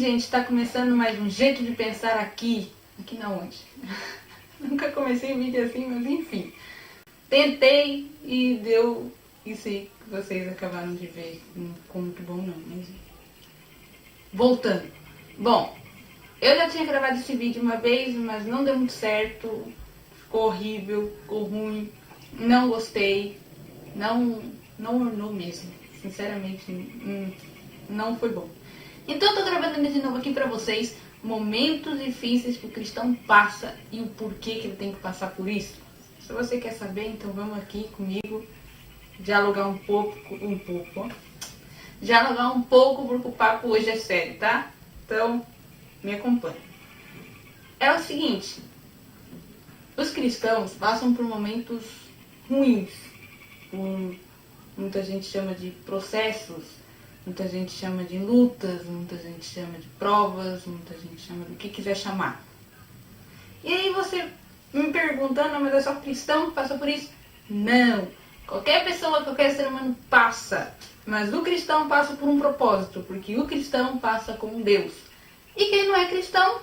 gente, está começando mais um jeito de pensar aqui. Aqui na onde? Nunca comecei um vídeo assim, mas enfim. Tentei e deu isso aí que vocês acabaram de ver. Não ficou muito bom não, mas... Voltando. Bom, eu já tinha gravado esse vídeo uma vez, mas não deu muito certo. Ficou horrível, ficou ruim. Não gostei. Não ornou mesmo. Sinceramente, não foi bom. Então eu tô gravando de novo aqui pra vocês momentos difíceis que o cristão passa e o porquê que ele tem que passar por isso. Se você quer saber, então vamos aqui comigo dialogar um pouco, dialogar um pouco porque o papo hoje é sério, tá? Então, me acompanhe. É o seguinte, os cristãos passam por momentos ruins, muita gente chama de processos, muita gente chama de lutas, muita gente chama de provas, muita gente chama do que quiser chamar. E aí você me pergunta, não, mas é só cristão que passa por isso? Não. Qualquer pessoa, qualquer ser humano passa. Mas o cristão passa por um propósito, porque o cristão passa com Deus. E quem não é cristão?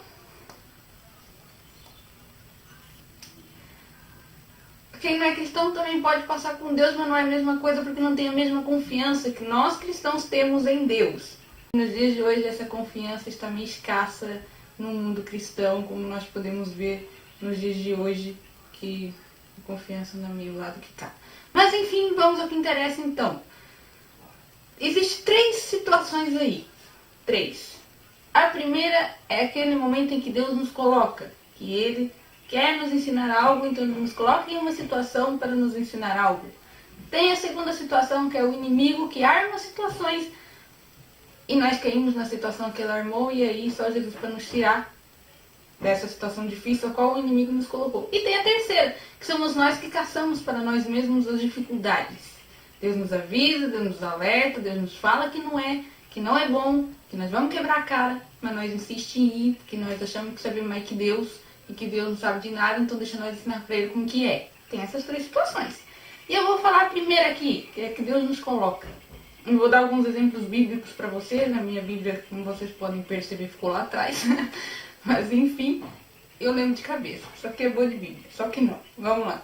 Quem não é cristão também pode passar com Deus, mas não é a mesma coisa porque não tem a mesma confiança que nós cristãos temos em Deus. Nos dias de hoje essa confiança está meio escassa no mundo cristão, como nós podemos ver nos dias de hoje, que a confiança não é meio lado que cá. Mas enfim, vamos ao que interessa então. Existem 3 situações aí. 3. A primeira é aquele momento em que Deus nos coloca, que Ele quer nos ensinar algo, então Ele nos coloca em uma situação para nos ensinar algo. Tem a segunda situação, que é o inimigo que arma situações e nós caímos na situação que ele armou e aí só Jesus para nos tirar dessa situação difícil a qual o inimigo nos colocou. E tem a terceira, que somos nós que caçamos para nós mesmos as dificuldades. Deus nos avisa, Deus nos alerta, Deus nos fala que não é bom, que nós vamos quebrar a cara, mas nós insistimos em ir, porque nós achamos que sabemos mais que Deus e que Deus não sabe de nada, então deixa nós ensinar para Ele como que é. Tem essas 3 situações. E eu vou falar primeiro aqui, que é que Deus nos coloca. Eu vou dar alguns exemplos bíblicos para vocês. Na minha Bíblia, como vocês podem perceber, ficou lá atrás. Mas enfim, eu lembro de cabeça. Isso aqui é boa de Bíblia, só que não. Vamos lá.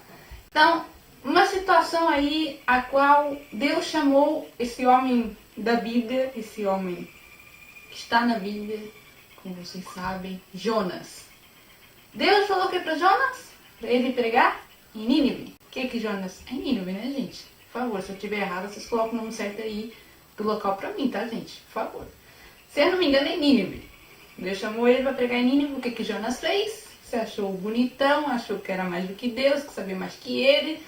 Então, uma situação aí a qual Deus chamou esse homem da Bíblia, esse homem que está na Bíblia, como vocês sabem, Jonas. Deus falou o que para Jonas? Para ele pregar em Nínive. O que Jonas é Nínive, né, gente? Por favor, se eu estiver errado, vocês colocam o nome certo aí do local para mim, tá, gente? Por favor. Se eu não me engano, é Nínive. Deus chamou ele para pregar em Nínive. O que Jonas fez? Você achou bonitão, achou que era mais do que Deus, que sabia mais que ele.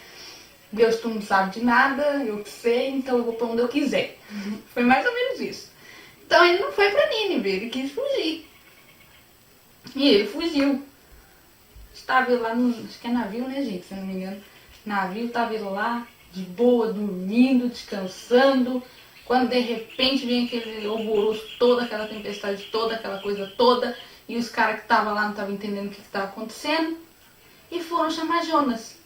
Deus, tu não sabe de nada, eu que sei, então eu vou para onde eu quiser. Foi mais ou menos isso. Então ele não foi para Nínive, ele quis fugir. E ele fugiu. Estava lá no... Acho que é navio, né, gente? Se eu não me engano. Navio, estava ele lá, de boa, dormindo, descansando. Quando de repente vem aquele alvoroço, toda aquela tempestade, toda aquela coisa toda. E os caras que estavam lá não estavam entendendo o que estava acontecendo. E foram chamar Jonas.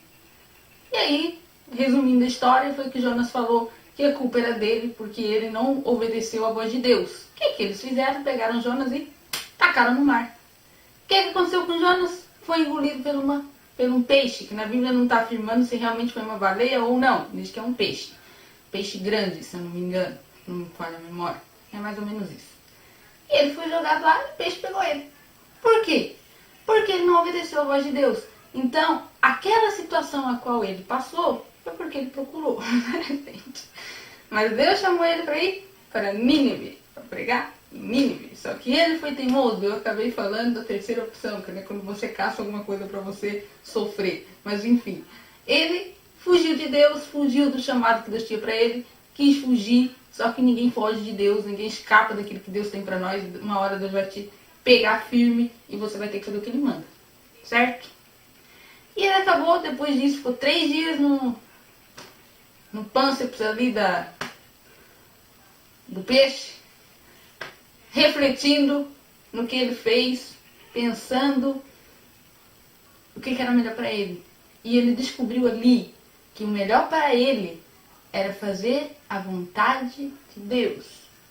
E aí, resumindo a história, foi que Jonas falou que a culpa era dele, porque ele não obedeceu à voz de Deus. O que eles fizeram? Pegaram Jonas e tacaram no mar. O que aconteceu com Jonas? Foi engolido por um peixe, que na Bíblia não está afirmando se realmente foi uma baleia ou não. Diz que é um peixe. Peixe grande, se eu não me engano. Não me falha a memória. É mais ou menos isso. E ele foi jogado lá e o peixe pegou ele. Por quê? Porque ele não obedeceu à voz de Deus. Então, aquela situação a qual ele passou foi porque ele procurou. Mas Deus chamou ele para ir para Nínive, para pregar em Nínive. Só que ele foi teimoso. Eu acabei falando da terceira opção, que é quando você caça alguma coisa para você sofrer. Mas enfim, ele fugiu de Deus, fugiu do chamado que Deus tinha para ele, quis fugir. Só que ninguém foge de Deus, ninguém escapa daquilo que Deus tem para nós. Uma hora Deus vai te pegar firme e você vai ter que fazer o que ele manda. Certo? E ele acabou, depois disso, ficou 3 dias no pânceps ali do peixe, refletindo no que ele fez, pensando o que era melhor para ele. E ele descobriu ali que o melhor para ele era fazer a vontade de Deus.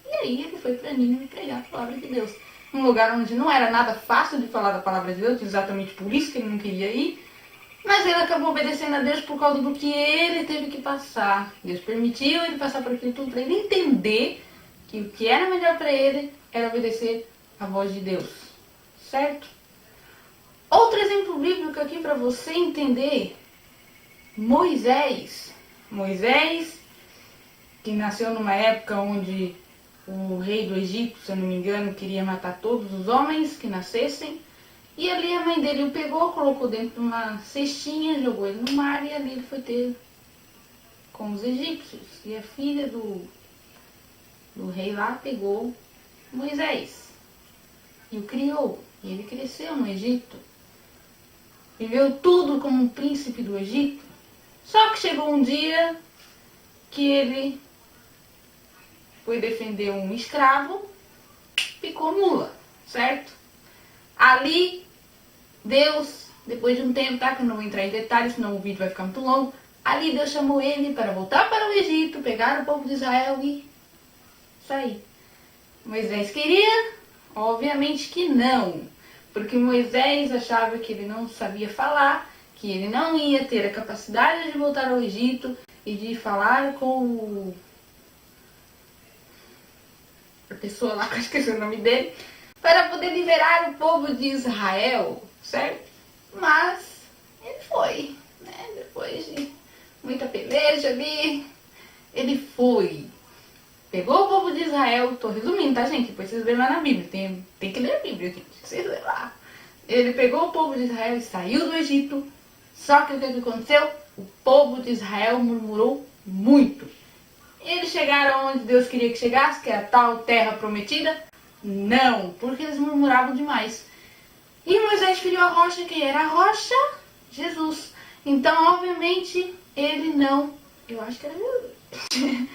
E aí ele foi para Nínive pregar a palavra de Deus. um lugar onde não era nada fácil de falar da palavra de Deus, exatamente por isso que ele não queria ir. Mas ele acabou obedecendo a Deus por causa do que ele teve que passar. Deus permitiu ele passar por aquilo tudo para ele entender que o que era melhor para ele era obedecer a voz de Deus. Certo? Outro exemplo bíblico aqui para você entender. Moisés, que nasceu numa época onde o rei do Egito, se eu não me engano, queria matar todos os homens que nascessem. E ali a mãe dele o pegou, colocou dentro de uma cestinha, jogou ele no mar e ali ele foi ter com os egípcios. E a filha do rei lá pegou Moisés e o criou. E ele cresceu no Egito. Viveu tudo como um príncipe do Egito. Só que chegou um dia que ele foi defender um escravo, picou mula, certo? Ali, Deus, depois de um tempo, tá? Que eu não vou entrar em detalhes, senão o vídeo vai ficar muito longo. Ali Deus chamou ele para voltar para o Egito, pegar o povo de Israel e sair. Moisés queria? Obviamente que não. Porque Moisés achava que ele não sabia falar, que ele não ia ter a capacidade de voltar ao Egito e de falar com a pessoa lá, que eu esqueci o nome dele, para poder liberar o povo de Israel, certo? Mas ele foi, né? Depois de muita peleja ali, ele foi. Pegou o povo de Israel, tô resumindo, tá, gente? Depois vocês veem lá na Bíblia, tem que ler a Bíblia, gente, vocês veem lá. Ele pegou o povo de Israel e saiu do Egito, só que o que aconteceu? O povo de Israel murmurou muito. Eles chegaram onde Deus queria que chegasse, que é a tal terra prometida? Não, porque eles murmuravam demais. E Moisés feriu a rocha, que era a rocha? Jesus. Então, obviamente, ele não, eu acho que era Jesus,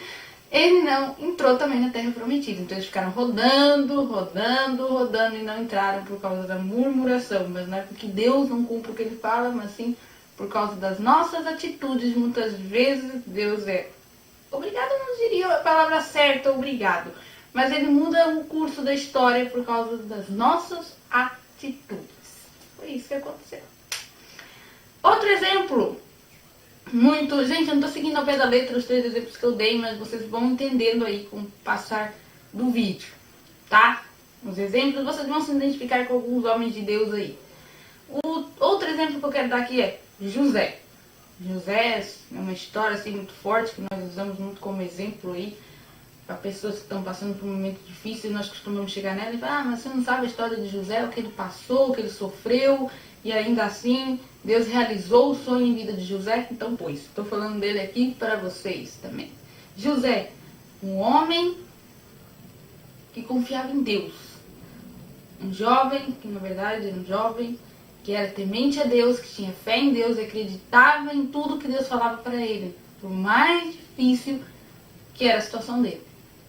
ele não entrou também na terra prometida. Então eles ficaram rodando e não entraram por causa da murmuração. Mas não é porque Deus não cumpre o que ele fala, mas sim por causa das nossas atitudes. Muitas vezes Deus é obrigado, não diria a palavra certa, obrigado. Mas ele muda o curso da história por causa das nossas atitudes. Foi isso que aconteceu. Outro exemplo. Gente, eu não tô seguindo ao pé da letra os 3 exemplos que eu dei, mas vocês vão entendendo aí com o passar do vídeo, tá? Os exemplos, vocês vão se identificar com alguns homens de Deus aí. O outro exemplo que eu quero dar aqui é José. José é uma história assim muito forte que nós usamos muito como exemplo aí para pessoas que estão passando por um momento difícil. Nós costumamos chegar nela e falar: mas você não sabe a história de José, o que ele passou, o que ele sofreu, e ainda assim Deus realizou o sonho em vida de José. Então, pois, estou falando dele aqui para vocês também. José, um homem que confiava em Deus. Um jovem, que na verdade era um jovem que era temente a Deus, que tinha fé em Deus e acreditava em tudo que Deus falava para ele, por mais difícil que era a situação dele.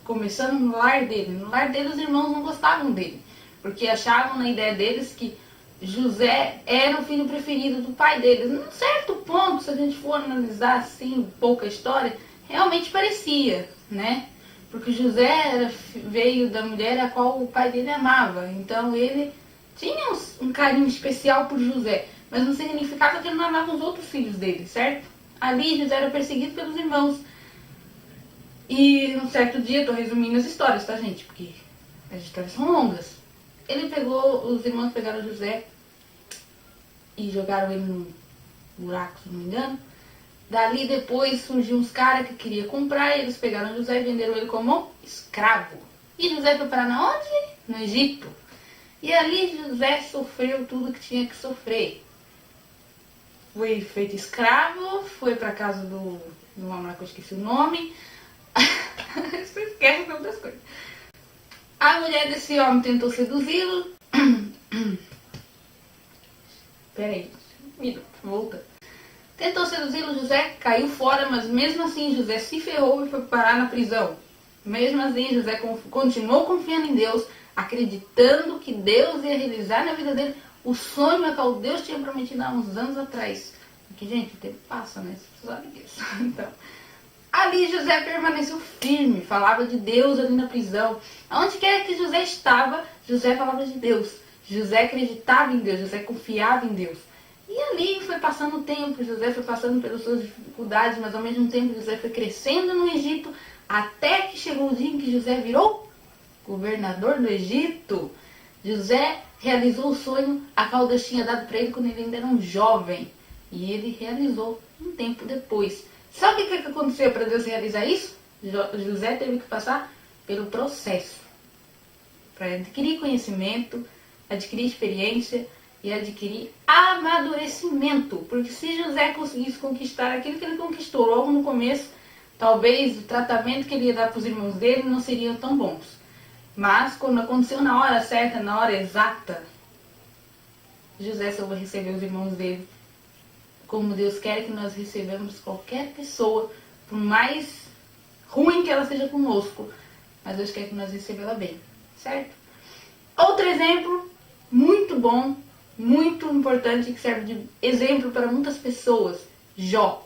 Começando no lar dele. No lar dele, os irmãos não gostavam dele, porque achavam na ideia deles que José era o filho preferido do pai deles. Num certo ponto, se a gente for analisar assim um pouco a história, realmente parecia, né? Porque José veio da mulher a qual o pai dele amava. Então ele tinha um carinho especial por José, mas não significava que ele não amava os outros filhos dele, certo? Ali José era perseguido pelos irmãos. E num certo dia, tô resumindo as histórias, tá, gente? Porque as histórias são longas. Os irmãos pegaram José e jogaram ele num buraco, se não me engano. Dali depois surgiu uns caras que queriam comprar, e eles pegaram José e venderam ele como escravo. E José foi parar na onde? No Egito. E ali José sofreu tudo que tinha que sofrer. Foi feito escravo, foi pra casa do homem lá que eu esqueci o nome. Você esquece o nome das coisas. A mulher desse homem tentou seduzi-lo. Peraí, um minuto, volta. Tentou seduzi-lo, José caiu fora, mas mesmo assim José se ferrou e foi parar na prisão. Mesmo assim, José continuou confiando em Deus, acreditando que Deus ia realizar na vida dele o sonho a qual Deus tinha prometido há uns anos atrás. Porque, gente, o tempo passa, né? Você sabe disso. Então, Ali José permaneceu firme, falava de Deus ali na prisão. Onde quer que José estava, José falava de Deus. José acreditava em Deus, José confiava em Deus. E ali foi passando o tempo, José foi passando pelas suas dificuldades, mas ao mesmo tempo José foi crescendo no Egito, até que chegou o dia em que José virou governador do Egito. José realizou o sonho a qual Deus tinha dado para ele quando ele ainda era um jovem. E ele realizou um tempo depois. Sabe o que aconteceu para Deus realizar isso? José teve que passar pelo processo para adquirir conhecimento, adquirir experiência e adquirir amadurecimento. Porque se José conseguisse conquistar aquilo que ele conquistou logo no começo, talvez o tratamento que ele ia dar para os irmãos dele não seriam tão bons. Mas quando aconteceu na hora certa, na hora exata, José soube receber os irmãos dele como Deus quer que nós recebamos qualquer pessoa, por mais ruim que ela seja conosco, mas Deus quer que nós recebamos ela bem, certo? Outro exemplo muito bom, muito importante, que serve de exemplo para muitas pessoas, Jó.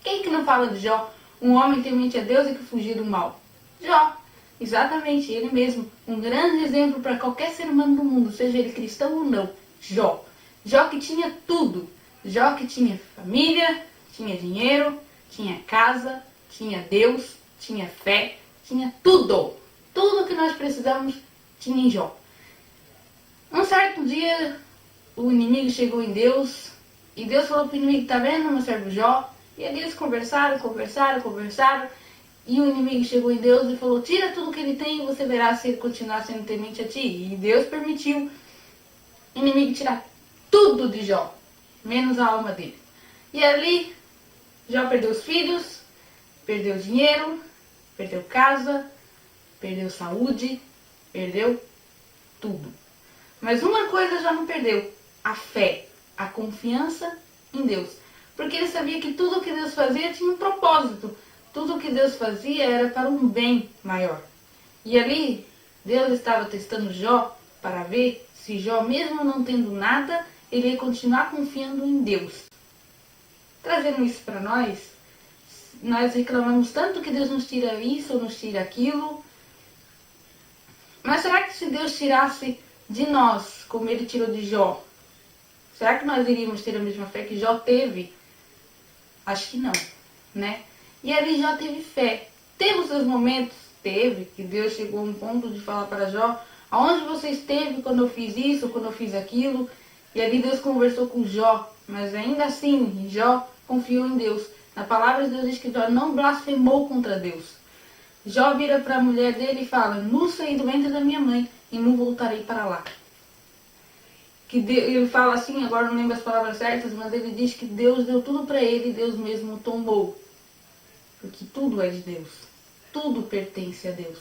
Quem que não fala de Jó? Um homem temente a Deus e que fugiu do mal. Jó, exatamente, ele mesmo, um grande exemplo para qualquer ser humano do mundo, seja ele cristão ou não, Jó. Jó que tinha tudo. Jó que tinha família, tinha dinheiro, tinha casa, tinha Deus, tinha fé, tinha tudo. Tudo que nós precisamos tinha em Jó. Um certo dia, o inimigo chegou em Deus e Deus falou para o inimigo, tá vendo, meu servo Jó? E aí eles conversaram. E o inimigo chegou em Deus e falou, tira tudo que ele tem e você verá se ele continuar sendo temente a ti. E Deus permitiu o inimigo tirar tudo de Jó, menos a alma dele. E ali, Jó perdeu os filhos, perdeu dinheiro, perdeu casa, perdeu saúde, perdeu tudo. Mas uma coisa já não perdeu, a fé, a confiança em Deus. Porque ele sabia que tudo o que Deus fazia tinha um propósito. Tudo o que Deus fazia era para um bem maior. E ali, Deus estava testando Jó para ver se Jó, mesmo não tendo nada, ele ia continuar confiando em Deus. Trazendo isso para nós reclamamos tanto que Deus nos tira isso ou nos tira aquilo. Mas será que se Deus tirasse de nós, como ele tirou de Jó, será que nós iríamos ter a mesma fé que Jó teve? Acho que não, né? E ali Jó teve fé. Teve os seus momentos? Teve, que Deus chegou a um ponto de falar para Jó, aonde você esteve quando eu fiz isso, quando eu fiz aquilo? E ali Deus conversou com Jó, mas ainda assim, Jó confiou em Deus. Na palavra de Deus diz que Jó não blasfemou contra Deus. Jó vira para a mulher dele e fala, nu saí do ventre da minha mãe e não voltarei para lá. Ele fala assim, agora não lembro as palavras certas, mas ele diz que Deus deu tudo para ele e Deus mesmo o tomou. Porque tudo é de Deus. Tudo pertence a Deus.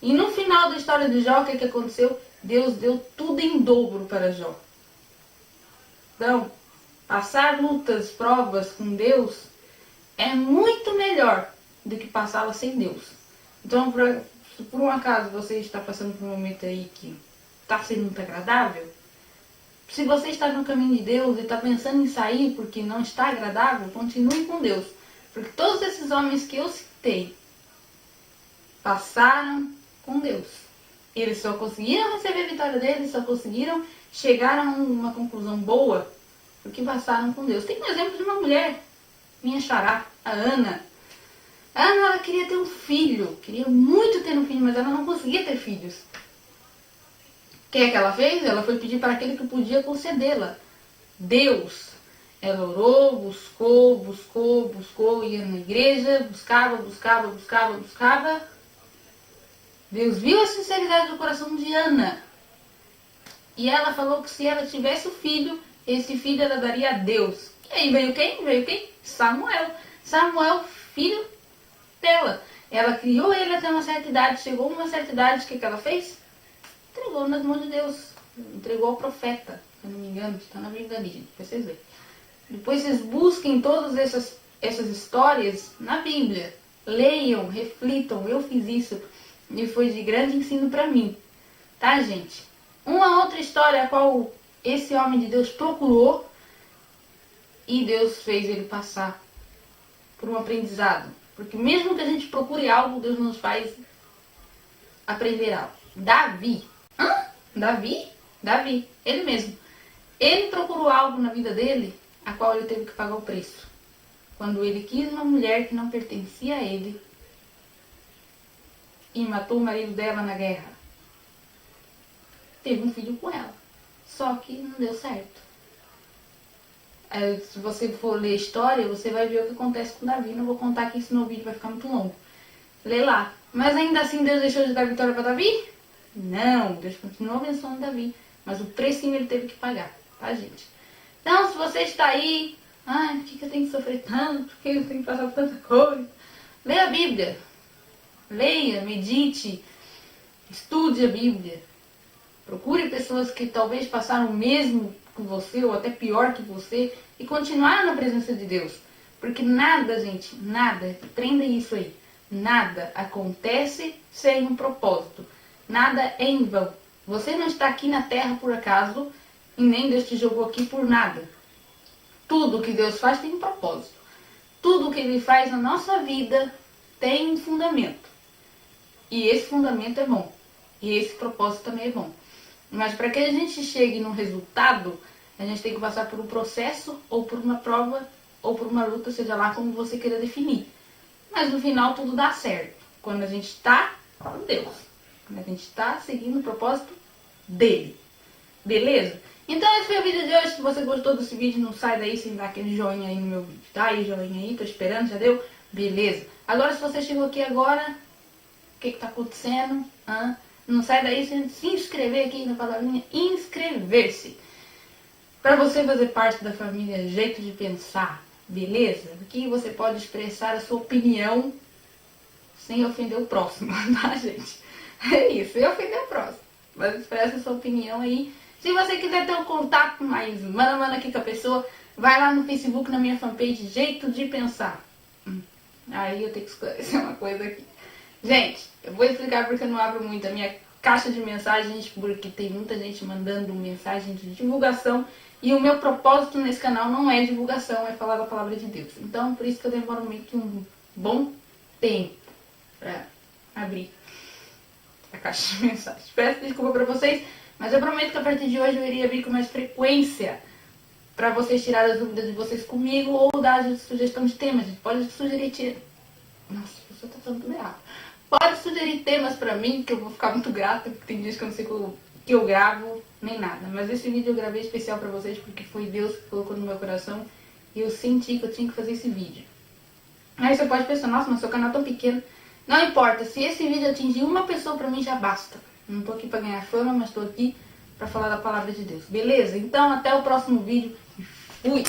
E no final da história de Jó, o que aconteceu? Deus deu tudo em dobro para Jó. Então, passar lutas, provas com Deus é muito melhor do que passá-las sem Deus. Então, se por um acaso você está passando por um momento aí que está sendo muito agradável, se você está no caminho de Deus e está pensando em sair porque não está agradável, continue com Deus. Porque todos esses homens que eu citei passaram com Deus. Eles só conseguiram receber a vitória deles, só conseguiram chegar a uma conclusão boa porque passaram com Deus. Tem um exemplo de uma mulher, minha xará, a Ana. A Ana, ela queria ter um filho, queria muito ter um filho, mas ela não conseguia ter filhos. O que é que ela fez? Ela foi pedir para aquele que podia concedê-la, Deus. Ela orou, buscou, ia na igreja, buscava. Deus viu a sinceridade do coração de Ana. E ela falou que se ela tivesse o filho, esse filho ela daria a Deus. E aí veio quem? Veio quem? Samuel. Samuel, filho dela. Ela criou ele até uma certa idade. Chegou a uma certa idade, o que ela fez? Entregou nas mãos de Deus. Entregou ao profeta. Se eu não me engano, está na Bíblia ali, gente. Pra vocês verem. Depois vocês busquem todas essas histórias na Bíblia. Leiam, reflitam. Eu fiz isso e foi de grande ensino para mim. Tá, gente? Uma outra história a qual esse homem de Deus procurou e Deus fez ele passar por um aprendizado. Porque mesmo que a gente procure algo, Deus nos faz aprender algo. Davi. Davi, ele mesmo. Ele procurou algo na vida dele, a qual ele teve que pagar o preço. Quando ele quis uma mulher que não pertencia a ele e matou o marido dela na guerra. Teve um filho com ela. Só que não deu certo. Se você for ler a história, você vai ver o que acontece com Davi. Não vou contar aqui, senão o vídeo vai ficar muito longo. Lê lá. Mas ainda assim Deus deixou de dar vitória para Davi? Não, Deus continuou abençoando Davi. Mas o precinho ele teve que pagar, tá, gente? Então, se você está aí, por que eu tenho que sofrer tanto? Por que eu tenho que passar por tanta coisa? Leia a Bíblia. Leia, medite, estude a Bíblia. Procure pessoas que talvez passaram o mesmo que você, ou até pior que você, e continuaram na presença de Deus. Porque nada, gente, nada, prenda isso aí, nada acontece sem um propósito. Nada é em vão. Você não está aqui na terra por acaso, e nem Deus te jogou aqui por nada. Tudo que Deus faz tem um propósito. Tudo que Ele faz na nossa vida tem um fundamento. E esse fundamento é bom. E esse propósito também é bom. Mas para que a gente chegue no resultado, a gente tem que passar por um processo, ou por uma prova, ou por uma luta, seja lá como você queira definir. Mas no final tudo dá certo. Quando a gente está com Deus. Quando a gente está seguindo o propósito dele. Beleza? Então esse foi o vídeo de hoje. Se você gostou desse vídeo, não sai daí sem dar aquele joinha aí no meu vídeo. Tá aí, joinha aí, tô esperando, já deu? Beleza. Agora se você chegou aqui agora, o que tá acontecendo? Não sai daí sem se inscrever aqui na palavrinha inscrever-se. Para você fazer parte da família Jeito de Pensar, beleza? Aqui você pode expressar a sua opinião sem ofender o próximo, tá, gente? É isso, sem ofender o próximo. Mas expressa a sua opinião aí. Se você quiser ter um contato mais mano aqui com a pessoa, vai lá no Facebook, na minha fanpage Jeito de Pensar. Aí eu tenho que esclarecer uma coisa aqui. Gente, eu vou explicar porque eu não abro muito a minha caixa de mensagens, porque tem muita gente mandando mensagem de divulgação. E o meu propósito nesse canal não é divulgação, é falar da palavra de Deus. Então, por isso que eu demoro meio que um bom tempo pra abrir a caixa de mensagens. Peço desculpa pra vocês, mas eu prometo que a partir de hoje eu iria abrir com mais frequência pra vocês tirarem as dúvidas de vocês comigo ou dar sugestão de temas. A gente pode sugerir Nossa, a pessoa tá falando tudo errado. Pode sugerir temas pra mim, que eu vou ficar muito grata, porque tem dias que eu não sei que eu gravo, nem nada. Mas esse vídeo eu gravei especial pra vocês, porque foi Deus que colocou no meu coração e eu senti que eu tinha que fazer esse vídeo. Aí você pode pensar, nossa, mas seu canal é tão pequeno. Não importa, se esse vídeo atingir uma pessoa pra mim já basta. Não tô aqui pra ganhar fama, mas tô aqui pra falar da palavra de Deus. Beleza? Então até o próximo vídeo. Fui!